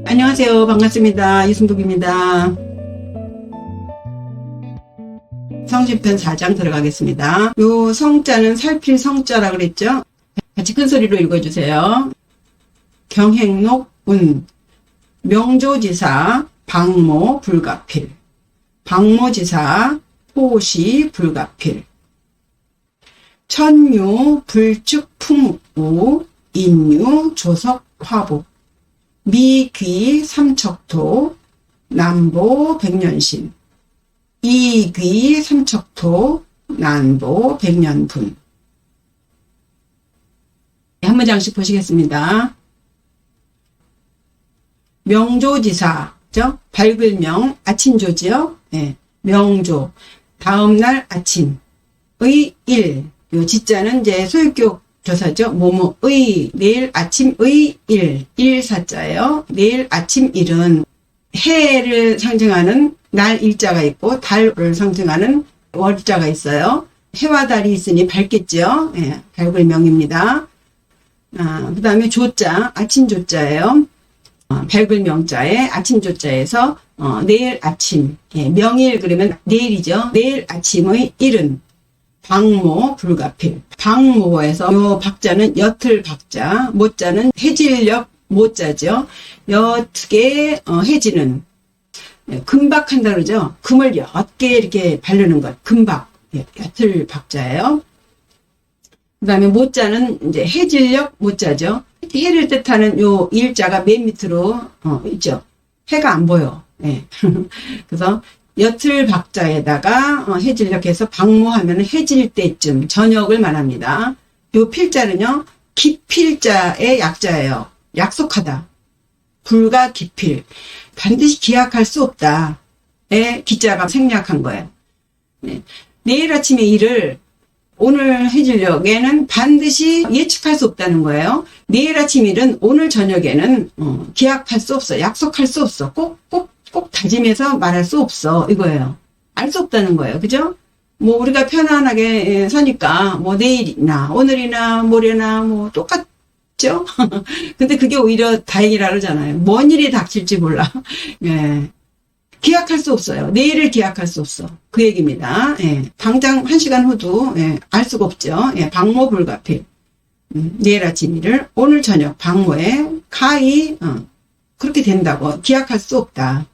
안녕하세요. 반갑습니다. 이순복입니다. 성신편 4장 들어가겠습니다. 요 성자는 살필 성자라 그랬죠? 같이 큰 소리로 읽어주세요. 경행록 운, 명조지사 방모 불가필, 방모지사 포시 불가필, 천유 불축 풍우, 인유 조석 화복, 미귀 삼척토, 남보 백년신, 이귀 삼척토, 난보 백년분. 한 문장씩 보시겠습니다. 명조지사죠? 밝을 명, 아침조지요? 네, 명조. 다음날 아침의 일. 요 지자는 이제 소유격 조사죠. 뭐뭐의, 내일 아침의 일. 일사자예요. 내일 아침 일은 해를 상징하는 날 일자가 있고 달을 상징하는 월자가 있어요. 해와 달이 있으니 밝겠죠. 예, 밝을 명입니다. 그 다음에 조자, 아침 조자예요. 밝을 명자에 아침 조자에서 내일 아침, 예, 명일 그러면 내일이죠. 내일 아침의 일은 방모 불가필. 방모에서 요 박자는 옅을 박자, 모자는 해질녘 모자죠. 옅게 해지는, 금박한다 그러죠. 금을 옅게 이렇게 바르는 것, 금박, 옅을 박자예요. 그 다음에 모자는 이제 해질녘 모자죠. 해를 뜻하는 요 일자가 맨 밑으로 있죠. 해가 안 보여. 네. 그래서 옅을 박자에다가 해질녘해서 방모하면 해질 때쯤 저녁을 말합니다. 요 필자는요, 기필자의 약자예요. 약속하다. 불가 기필. 반드시 기약할 수 없다. 의 기자가 생략한 거예요. 네. 내일 아침에 일을 오늘 해질녘에는 반드시 예측할 수 없다는 거예요. 내일 아침 일은 오늘 저녁에는 기약할 수 없어. 약속할 수 없어. 꼭 다짐해서 말할 수 없어. 이거예요. 알 수 없다는 거예요. 그죠? 뭐 우리가 편안하게 사니까 뭐 내일이나 오늘이나 모레나 뭐 똑같죠? 근데 그게 오히려 다행이라 그러잖아요. 뭔 일이 닥칠지 몰라. 예. 기약할 수 없어요. 내일을 기약할 수 없어. 그 얘기입니다. 예. 당장 1시간 후도 알 수가 없죠. 예. 방모 불가필. 내일 아침 일을 오늘 저녁 방모에 가히 그렇게 된다고 기약할 수 없다.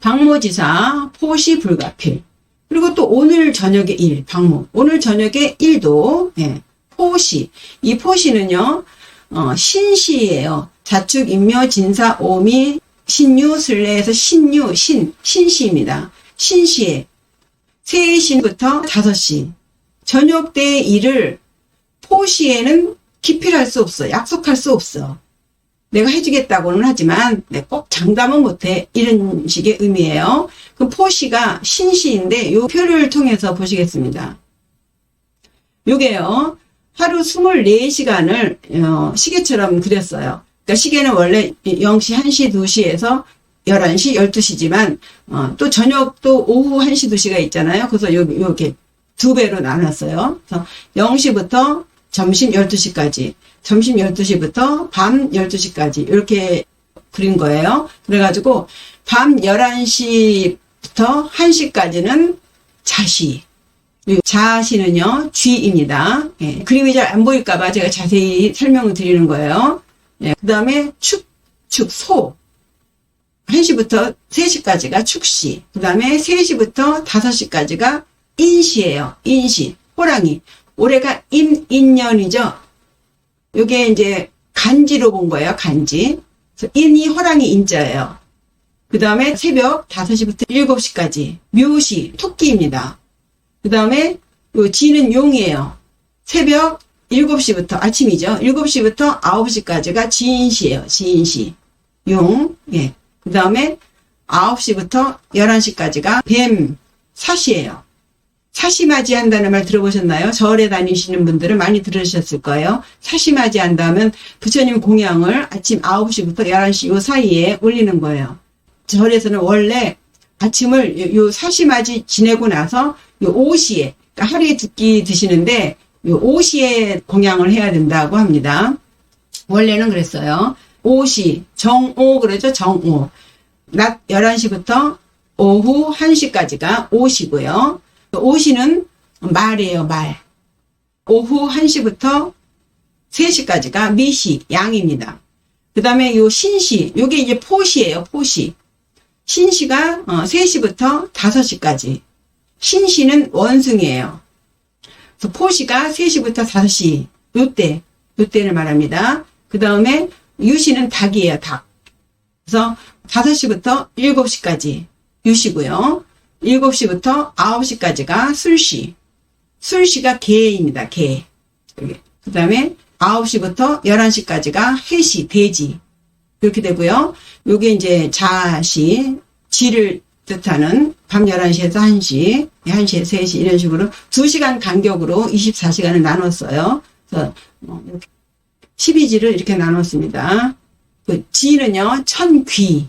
방모지사 포시 불가필. 그리고 또 오늘 저녁의 일, 방모. 오늘 저녁의 일도 포시. 이 포시는요, 신시예요. 자축, 인묘, 진사, 오미, 신유, 슬레에서 신유, 신시입니다. 신시에 3시부터 5시. 저녁 때의 일을 포시에는 기필할 수 없어. 약속할 수 없어. 내가 해주겠다고는 하지만 꼭 장담은 못해. 이런 식의 의미예요. 그럼 포시가 신시인데 요 표를 통해서 보시겠습니다. 요게요. 하루 24시간을 시계처럼 그렸어요. 그러니까 시계는 원래 0시, 1시, 2시에서 11시, 12시지만 또 저녁도 오후 1시, 2시가 있잖아요. 그래서 요게 2배로 나눴어요. 그래서 0시부터 점심 12시까지, 점심 12시부터 밤 12시까지 이렇게 그린 거예요. 그래가지고 밤 11시부터 1시까지는 자시. 자시는요, 쥐입니다. 예, 그림이 잘 안 보일까봐 제가 자세히 설명을 드리는 거예요. 예, 그 다음에 소. 1시부터 3시까지가 축시. 그 다음에 3시부터 5시까지가 인시예요. 인시. 호랑이. 올해가 임인년이죠. 요게 이제 간지로 본 거예요. 간지. 그래서 인이 호랑이 인자예요. 그 다음에 새벽 5시부터 7시까지 묘시, 토끼입니다. 그 다음에 요 지는 용이에요. 새벽 7시부터, 아침이죠. 7시부터 9시까지가 지인시예요. 지인시. 용. 예. 그 다음에 9시부터 11시까지가 뱀, 사시예요. 사시맞이 한다는 말 들어보셨나요? 절에 다니시는 분들은 많이 들으셨을 거예요. 사시맞이 한다면 부처님 공양을 아침 9시부터 11시 요 사이에 올리는 거예요. 절에서는 원래 아침을 요 사시맞이 지내고 나서 요 오시에, 그러니까 하루에 2끼 드시는데 요 오시에 공양을 해야 된다고 합니다. 원래는 그랬어요. 오시, 정오 그러죠. 정오. 낮 11시부터 오후 1시까지가 오시고요. 오시는 말이에요, 말. 오후 1시부터 3시까지가 미시, 양입니다. 그 다음에 요 신시, 요게 이제 포시예요, 포시. 신시가 3시부터 5시까지. 신시는 원숭이에요. 그래서 포시가 3시부터 5시, 요때를 말합니다. 그 다음에 유시는 닭이에요, 닭. 그래서 5시부터 7시까지 유시고요. 7시부터 9시까지가 술시. 술시가 개입니다, 개. 그 다음에 9시부터 11시까지가 해시, 돼지. 그렇게 되고요. 요게 이제 자시, 지를 뜻하는 밤 11시에서 1시, 1시에서 3시 이런 식으로 2시간 간격으로 24시간을 나눴어요. 그래서 12지를 이렇게 나눴습니다. 그 지는요, 천귀,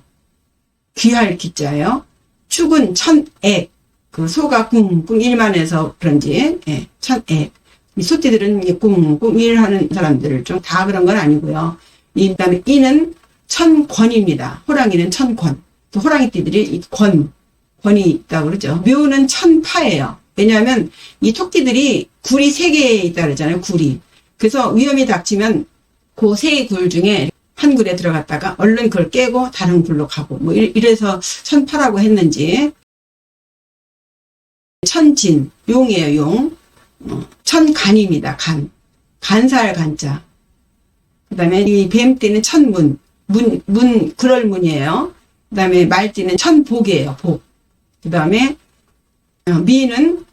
귀할 귀자예요. 축은 천액, 그 소가 꿍꿍 일만 해서 그런지, 예, 천액. 이 소띠들은 꿍꿍 일하는 사람들 좀 다 그런 건 아니고요. 그 다음에 이는 천권입니다. 호랑이는 천권. 또 호랑이띠들이 권이 있다고 그러죠. 묘는 천파예요. 왜냐하면 이 토끼들이 굴이 3개 있다 그러잖아요. 굴이. 그래서 위험이 닥치면 그 3 굴 중에 한 굴에 들어갔다가 얼른 그걸 깨고 다른 굴로 가고 뭐 이래서 천파라고 했는지. 천진, 용이에요, 용. 천간입니다, 간. 간사할 간자. 그 다음에 이 뱀띠는 천문, 그럴문이에요. 그 다음에 말띠는 천복이에요, 복. 그 다음에 미는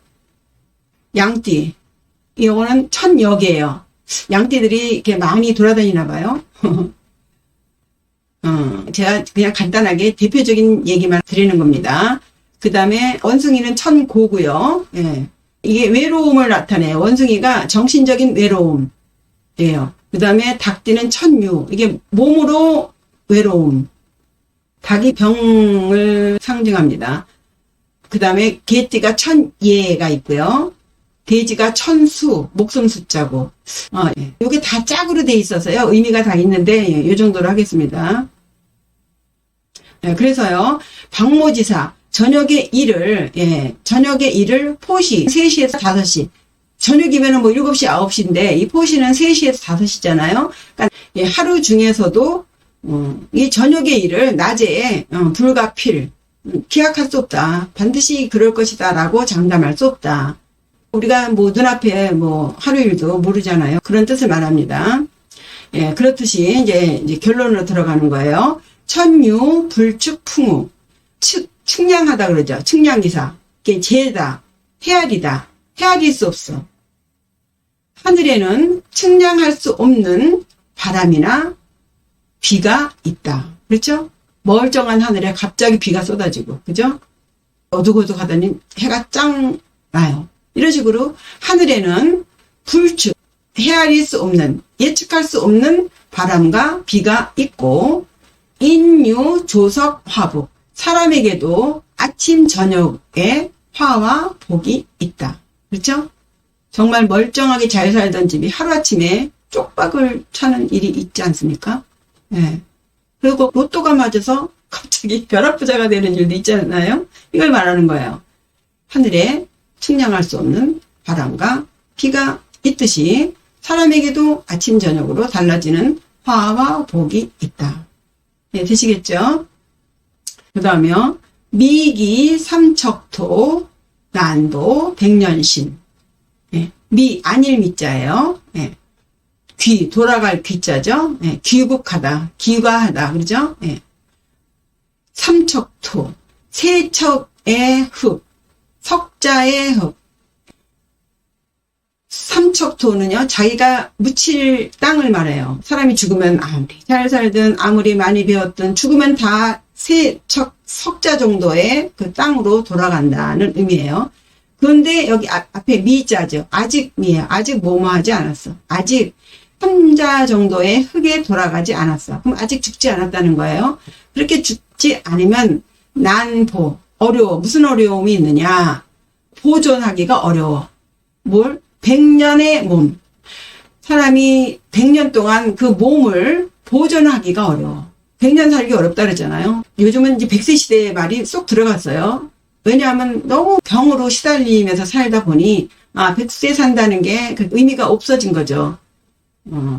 양띠. 이거는 천역이에요. 양띠들이 이렇게 많이 돌아다니나 봐요. 제가 그냥 간단하게 대표적인 얘기만 드리는 겁니다. 그 다음에 원숭이는 천고고요. 예. 이게 외로움을 나타내요. 원숭이가 정신적인 외로움이에요. 그 다음에 닭띠는 천유. 이게 몸으로 외로움. 닭이 병을 상징합니다. 그 다음에 개띠가 천예가 있고요. 돼지가 천수, 목숨 숫자고. 예. 요게 다 짝으로 돼 있어서요. 의미가 다 있는데, 예, 요 정도로 하겠습니다. 예, 그래서요, 박모지사, 저녁에 일을 포시, 3시에서 5시. 저녁이면은 뭐 7시, 9시인데, 이 포시는 3시에서 5시잖아요. 그러니까, 예, 하루 중에서도, 이 저녁의 일을 낮에, 불가필, 기약할 수 없다. 반드시 그럴 것이다. 라고 장담할 수 없다. 우리가 뭐 눈앞에 뭐 하루 일도 모르잖아요. 그런 뜻을 말합니다. 예, 그렇듯이 이제 결론으로 들어가는 거예요. 천유, 불축, 풍우. 측량하다 그러죠. 측량기사. 이게 재다, 헤아리다. 헤아릴 수 없어. 하늘에는 측량할 수 없는 바람이나 비가 있다. 그렇죠? 멀쩡한 하늘에 갑자기 비가 쏟아지고, 그죠? 어둑어둑하더니 해가 짱 나요. 이런 식으로 하늘에는 불축, 헤아릴 수 없는, 예측할 수 없는 바람과 비가 있고, 인유, 조석, 화복. 사람에게도 아침, 저녁에 화와 복이 있다. 그렇죠? 정말 멀쩡하게 잘 살던 집이 하루아침에 쪽박을 차는 일이 있지 않습니까? 예. 그리고 로또가 맞아서 갑자기 벼락부자가 되는 일도 있잖아요. 이걸 말하는 거예요. 하늘에 측량할 수 없는 바람과 비가 있듯이 사람에게도 아침 저녁으로 달라지는 화와 복이 있다. 네, 되시겠죠? 그 다음에 미기 삼척토 난도 백년신. 네, 안일 미자예요. 네. 돌아갈 귀자죠. 네, 귀국하다, 귀가하다, 그러죠? 네. 삼척토, 세척의 흙, 석자의 흙. 삼척토는요, 자기가 묻힐 땅을 말해요. 사람이 죽으면 아무리 잘 살든 아무리 많이 배웠든 죽으면 다 세척, 석자 정도의 그 땅으로 돌아간다는 의미예요. 그런데 여기 앞에 미자죠. 아직 미예요. 아직 뭐뭐 하지 않았어. 아직 삼자 정도의 흙에 돌아가지 않았어. 그럼 아직 죽지 않았다는 거예요. 그렇게 죽지 않으면 난보, 어려워. 무슨 어려움이 있느냐. 보존하기가 어려워. 뭘? 100년의 몸. 사람이 100년 동안 그 몸을 보존하기가 어려워. 100년 살기 어렵다 그러잖아요. 요즘은 이제 100세 시대의 말이 쏙 들어갔어요. 왜냐하면 너무 병으로 시달리면서 살다 보니 100세 산다는 게 그 의미가 없어진 거죠.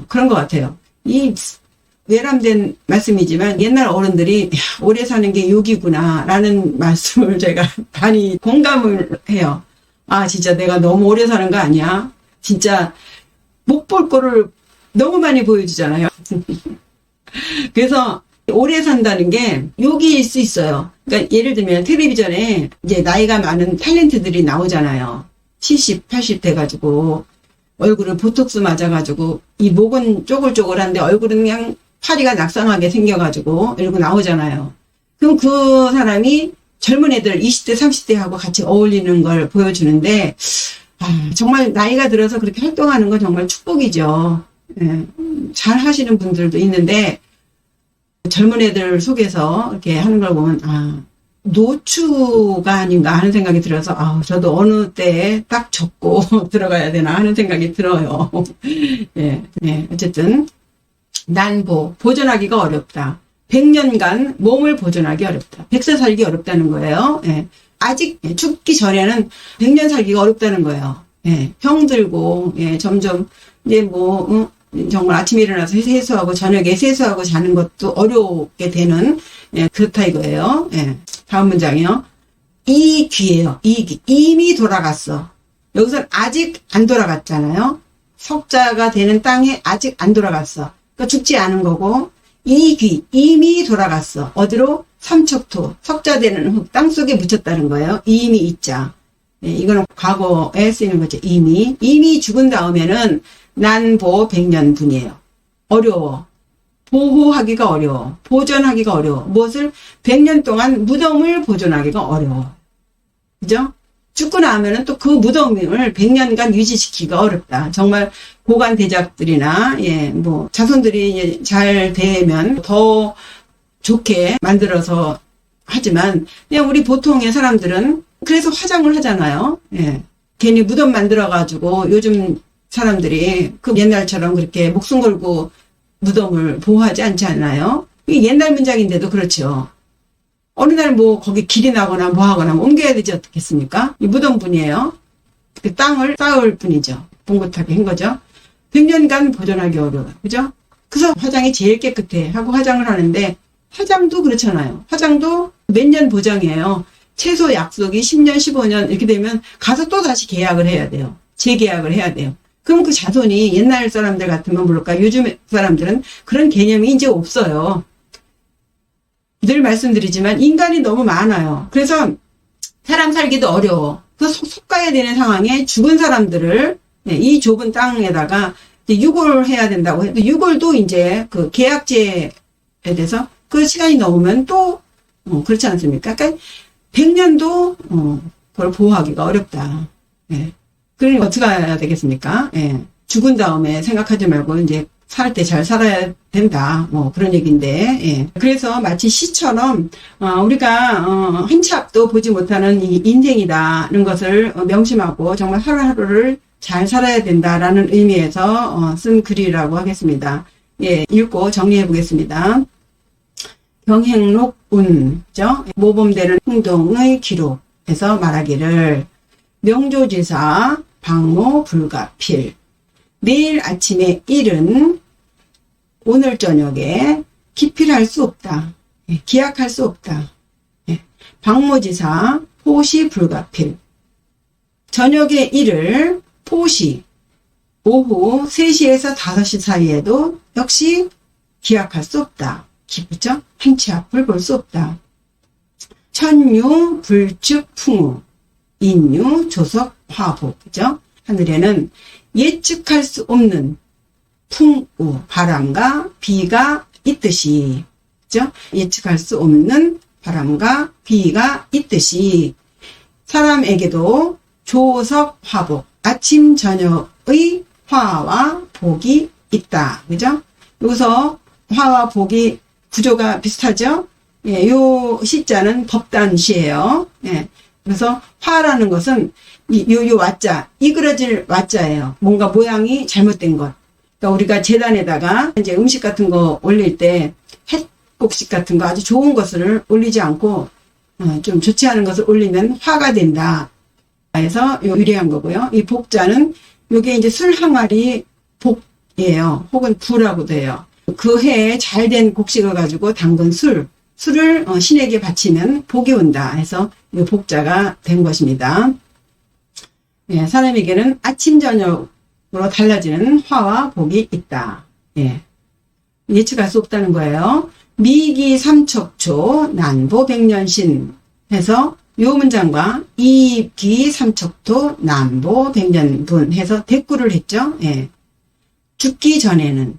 그런 것 같아요. 이 외람된 말씀이지만 옛날 어른들이 오래 사는 게 욕이구나 라는 말씀을 제가 많이 공감을 해요. 진짜 내가 너무 오래 사는 거 아니야? 진짜 못 볼 거를 너무 많이 보여주잖아요. 그래서 오래 산다는 게 욕일 수 있어요. 그러니까 예를 들면 텔레비전에 이제 나이가 많은 탤런트들이 나오잖아요. 70, 80 돼가지고 얼굴을 보톡스 맞아가지고 이 목은 쪼글쪼글한데 얼굴은 그냥 파리가 낙상하게 생겨가지고 이러고 나오잖아요. 그럼 그 사람이 젊은 애들 20대, 30대하고 같이 어울리는 걸 보여주는데 정말 나이가 들어서 그렇게 활동하는 건 정말 축복이죠. 예, 잘 하시는 분들도 있는데 젊은 애들 속에서 이렇게 하는 걸 보면 노추가 아닌가 하는 생각이 들어서 저도 어느 때에 딱 접고 들어가야 되나 하는 생각이 들어요. 예, 어쨌든 보존하기가 어렵다. 100년간 몸을 보존하기 어렵다. 100세 살기 어렵다는 거예요. 예. 아직 죽기 전에는 100년 살기가 어렵다는 거예요. 예. 병 들고 점점 이제 정말 아침에 일어나서 세수하고 저녁에 세수하고 자는 것도 어렵게 되는 그렇다 이거예요. 예. 다음 문장이요. 이 귀예요. 이 귀. 이미 돌아갔어. 여기서 아직 안 돌아갔잖아요. 석자가 되는 땅에 아직 안 돌아갔어. 그러니까 죽지 않은 거고 이 귀 이미 돌아갔어. 어디로? 삼척토. 석자 되는 흙 땅속에 묻혔다는 거예요. 이미 있자. 이거는 과거에 쓰이는 거죠. 이미 죽은 다음에는 난보 100년분이에요. 어려워. 보호하기가 어려워. 보존하기가 어려워. 무엇을? 100년 동안 무덤을 보존하기가 어려워. 그죠? 죽고 나면은 또 그 무덤을 100년간 유지시키기가 어렵다. 정말 고관 대작들이나 자손들이 잘 되면 더 좋게 만들어서 하지만 그냥 우리 보통의 사람들은 그래서 화장을 하잖아요. 예. 괜히 무덤 만들어 가지고 요즘 사람들이 그 옛날처럼 그렇게 목숨 걸고 무덤을 보호하지 않지 않나요? 이게 옛날 문장인데도 그렇죠. 어느 날 거기 길이 나거나 하거나 옮겨야 되지 않겠습니까? 이 무덤분이에요. 그 땅을 쌓을 뿐이죠. 봉긋하게 한 거죠. 100년간 보존하기 어려워요. 그죠? 그래서 화장이 제일 깨끗해 하고 화장을 하는데 화장도 그렇잖아요. 화장도 몇 년 보장이에요. 최소 약속이 10년, 15년 이렇게 되면 가서 또 다시 계약을 해야 돼요. 재계약을 해야 돼요. 그럼 그 자손이 옛날 사람들 같으면 모를까 요즘 사람들은 그런 개념이 이제 없어요. 늘 말씀드리지만 인간이 너무 많아요. 그래서 사람 살기도 어려워. 그래서 속가야 되는 상황에 죽은 사람들을 이 좁은 땅에다가 유골을 해야 된다고 해도 유골도 이제 그 계약제에 대해서 그 시간이 넘으면 또 그렇지 않습니까? 그러니까 100년도 그걸 보호하기가 어렵다. 예. 그러니 어떻게 해야 되겠습니까? 예. 죽은 다음에 생각하지 말고 이제 살 때 잘 살아야 된다. 그런 얘기인데, 예. 그래서 마치 시처럼, 우리가, 한 치 앞도 보지 못하는 이 인생이다는 것을 명심하고 정말 하루하루를 잘 살아야 된다라는 의미에서, 쓴 글이라고 하겠습니다. 예, 읽고 정리해 보겠습니다. 병행록 죠? 모범되는 행동의 기록에서 말하기를, 명조지사, 방모 불가필. 매일 아침에 일은 오늘 저녁에 기필할 수 없다. 기약할 수 없다. 방모지사 포시 불가필. 저녁의 일을 포시 오후 3시에서 5시 사이에도 역시 기약할 수 없다. 그죠? 한 치 앞을 볼 수 없다. 천유 불축 풍우 인유 조석 화복. 그죠? 하늘에는 예측할 수 없는 풍우, 바람과 비가 있듯이, 그죠? 예측할 수 없는 바람과 비가 있듯이 사람에게도 조석 화복, 아침 저녁의 화와 복이 있다. 그죠? 여기서 화와 복이 구조가 비슷하죠? 예, 요 시자는 법단시예요. 예. 그래서 화라는 것은 요 와자, 이그러질 와자예요. 뭔가 모양이 잘못된 것. 그러니까 우리가 제단에다가 이제 음식 같은 거 올릴 때 햇곡식 같은 거 아주 좋은 것을 올리지 않고 좀 좋지 않은 것을 올리면 화가 된다. 해서 유리한 거고요. 이 복자는 요게 이제 술 항아리 복이에요. 혹은 부라고도 해요. 그 해에 잘된 곡식을 가지고 담근 술을 신에게 바치면 복이 온다 해서 이 복자가 된 것입니다. 예, 사람에게는 아침 저녁으로 달라지는 화와 복이 있다. 예, 예측할 수 없다는 거예요. 미기 삼척초 난보 백년신 해서 요 문장과 이기 삼척토 난보 백년분 해서 대꾸를 했죠. 예. 죽기 전에는,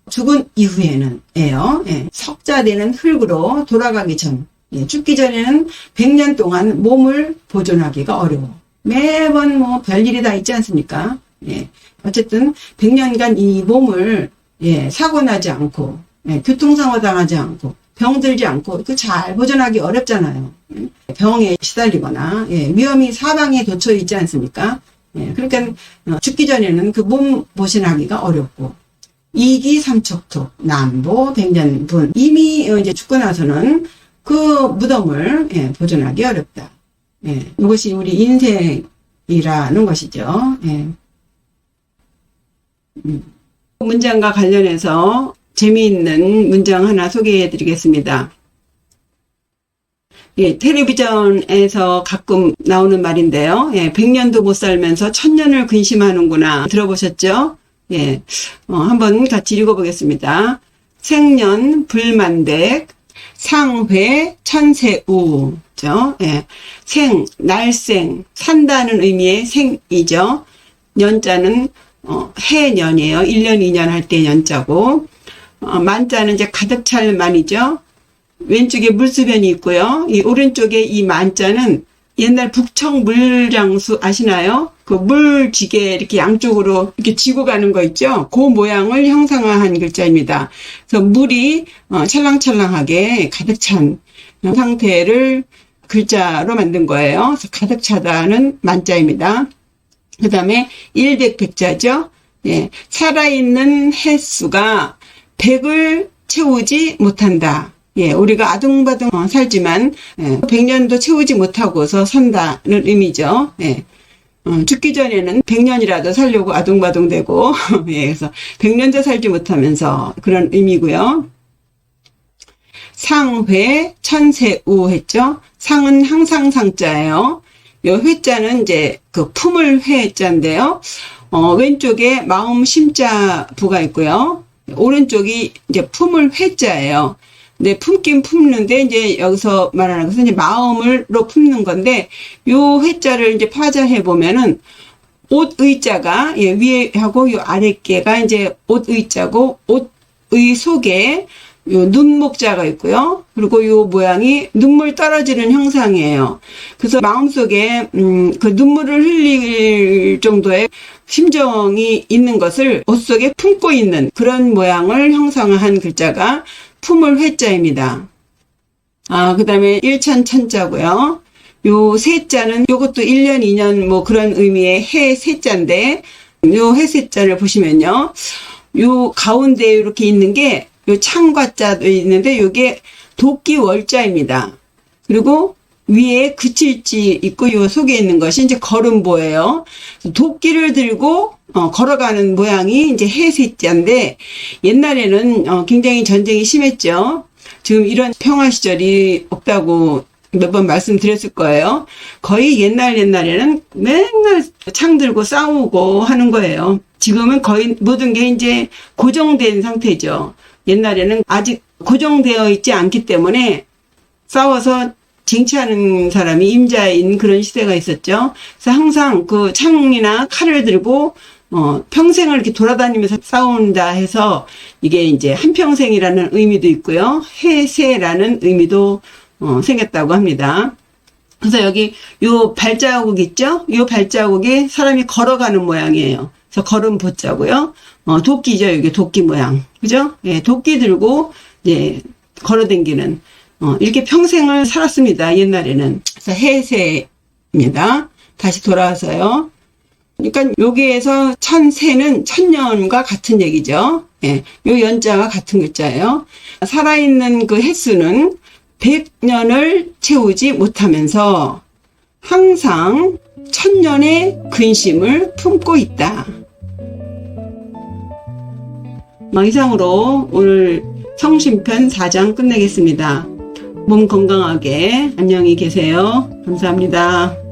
죽은 이후에는 에요. 예. 석자되는 흙으로 돌아가기 전, 예. 죽기 전에는 100년 동안 몸을 보존하기가 어려워. 매번 뭐 별일이 다 있지 않습니까? 예. 어쨌든 100년간 이 몸을 사고 나지 않고, 교통사고 당하지 않고, 병들지 않고 그 잘 보존하기 어렵잖아요. 병에 시달리거나 위험이 사방에 돋쳐 있지 않습니까? 그러니까 죽기 전에는 그 몸 보존하기가 어렵고 이기삼척토 난보 백년분 이미 이제 죽고 나서는 그 무덤을 보존하기 어렵다. 이것이 우리 인생이라는 것이죠. 문장과 관련해서 재미있는 문장 하나 소개해 드리겠습니다. 예, 텔레비전에서 가끔 나오는 말인데요. 100년도 못 살면서 1000년을 근심하는구나. 들어보셨죠? 예, 한번 같이 읽어보겠습니다. 생년 불만댁 상회 천세우. 죠? 예, 날생, 산다는 의미의 생이죠. 년자는 해년이에요. 1년, 2년 할 때 년자고. 만자는 이제 가득 찰 만이죠. 왼쪽에 물수변이 있고요. 이 오른쪽에 이 만자는 옛날 북청 물장수 아시나요? 그 물지게 이렇게 양쪽으로 이렇게 지고 가는 거 있죠? 그 모양을 형상화한 글자입니다. 그래서 물이 찰랑찰랑하게 가득 찬 상태를 글자로 만든 거예요. 그래서 가득 차다는 만자입니다. 그 다음에 일백백자죠. 예, 살아있는 횟수가 100을 채우지 못한다. 예, 우리가 아둥바둥 살지만 100년도 채우지 못하고서 산다는 의미죠. 예. 죽기 전에는 100년이라도 살려고 아둥바둥 되고 예, 그래서 100년도 살지 못하면서 그런 의미고요. 상회 천세우 했죠. 상은 항상 상자예요. 요 회자는 이제 그 품을 회자인데요. 왼쪽에 마음 심자 부가 있고요. 오른쪽이 이제 품을 회자예요. 근데 품긴 품는데 이제 여기서 말하는 것은 이제 마음으로 품는 건데 요 회자를 이제 파자해 보면은 옷 의자가 위에 하고 요 아랫개가 이제 옷 의자고 옷의 속에 요 눈목자가 있고요. 그리고 요 모양이 눈물 떨어지는 형상이에요. 그래서 마음속에 그 눈물을 흘릴 정도의 심정이 있는 것을 옷 속에 품고 있는 그런 모양을 형상화한 글자가 품을 회자입니다. 그 다음에 일천천자고요. 요 세자는 요것도 1년, 2년 뭐 그런 의미의 해 세자인데 요 해 세자를 보시면요. 요 가운데 이렇게 있는 게 요 창과자도 있는데 요게 도끼 월자입니다. 그리고 위에 그칠지 있고 요 속에 있는 것이 이제 걸음보예요. 도끼를 들고 걸어가는 모양이 이제 해세자인데 옛날에는 굉장히 전쟁이 심했죠. 지금 이런 평화 시절이 없다고 몇 번 말씀드렸을 거예요. 거의 옛날에는 맨날 창 들고 싸우고 하는 거예요. 지금은 거의 모든 게 이제 고정된 상태죠. 옛날에는 아직 고정되어 있지 않기 때문에 싸워서 쟁취하는 사람이 임자인 그런 시대가 있었죠. 그래서 항상 그 창이나 칼을 들고 평생을 이렇게 돌아다니면서 싸운다 해서 이게 이제 한평생이라는 의미도 있고요. 해세라는 의미도 생겼다고 합니다. 그래서 여기 요 발자국 있죠? 요 발자국이 사람이 걸어가는 모양이에요. 그래서 걸음 보자고요. 도끼죠. 이게 도끼 모양. 그죠? 예, 도끼 들고 이제 걸어다니는 이렇게 평생을 살았습니다. 옛날에는. 그래서 해세입니다. 다시 돌아와서요. 그러니까 여기에서 천세는 천년과 같은 얘기죠. 예, 요 연자가 같은 글자예요. 살아있는 그 횟수는 100년을 채우지 못하면서 항상 천년의 근심을 품고 있다. 이상으로 오늘 성심편 4장 끝내겠습니다. 몸 건강하게 안녕히 계세요. 감사합니다.